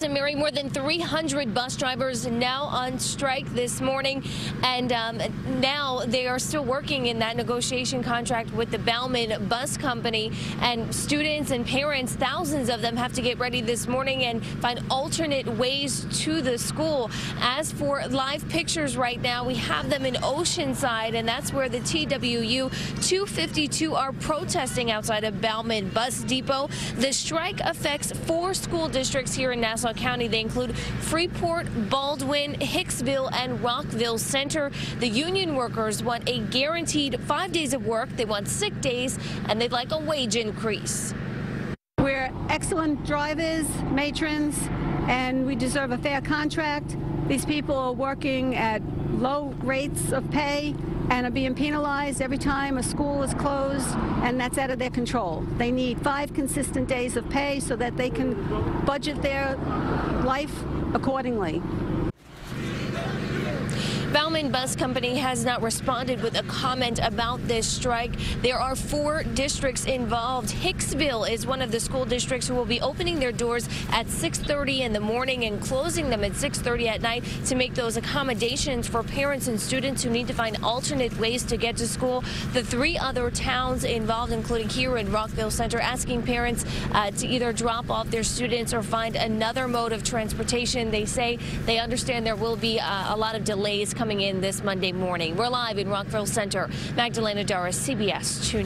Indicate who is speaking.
Speaker 1: Mary, more than 300 bus drivers now on strike this morning, and now they are still working in that negotiation contract with the Bauman Bus Company. And students and parents, thousands of them, have to get ready this morning and find alternate ways to the school. As for live pictures right now, we have them in Oceanside, and that's where the TWU 252 are protesting outside of Bauman Bus Depot. The strike affects 4 school districts here in Nassau County. They include Freeport, Baldwin, Hicksville, and Rockville Center. The union workers want a guaranteed 5 days of work. They want sick days, and they'd like a wage increase.
Speaker 2: We're excellent drivers, matrons, and we deserve a fair contract. These people are working at low rates of pay and are being penalized every time a school is closed, and that's out of their control. They need 5 consistent days of pay so that they can budget their life accordingly.
Speaker 1: Bauman Bus Company has not responded with a comment about this strike. There are 4 districts involved. Hicksville is one of the school districts who will be opening their doors at 6:30 in the morning and closing them at 6:30 at night to make those accommodations for parents and students who need to find alternate ways to get to school. The 3 other towns involved, including here in Rockville Center, asking parents to either drop off their students or find another mode of transportation. They say they understand there will be a lot of delays coming in this Monday morning. We're live in Rockville Center. Magdalena, Doris, CBS 2 News.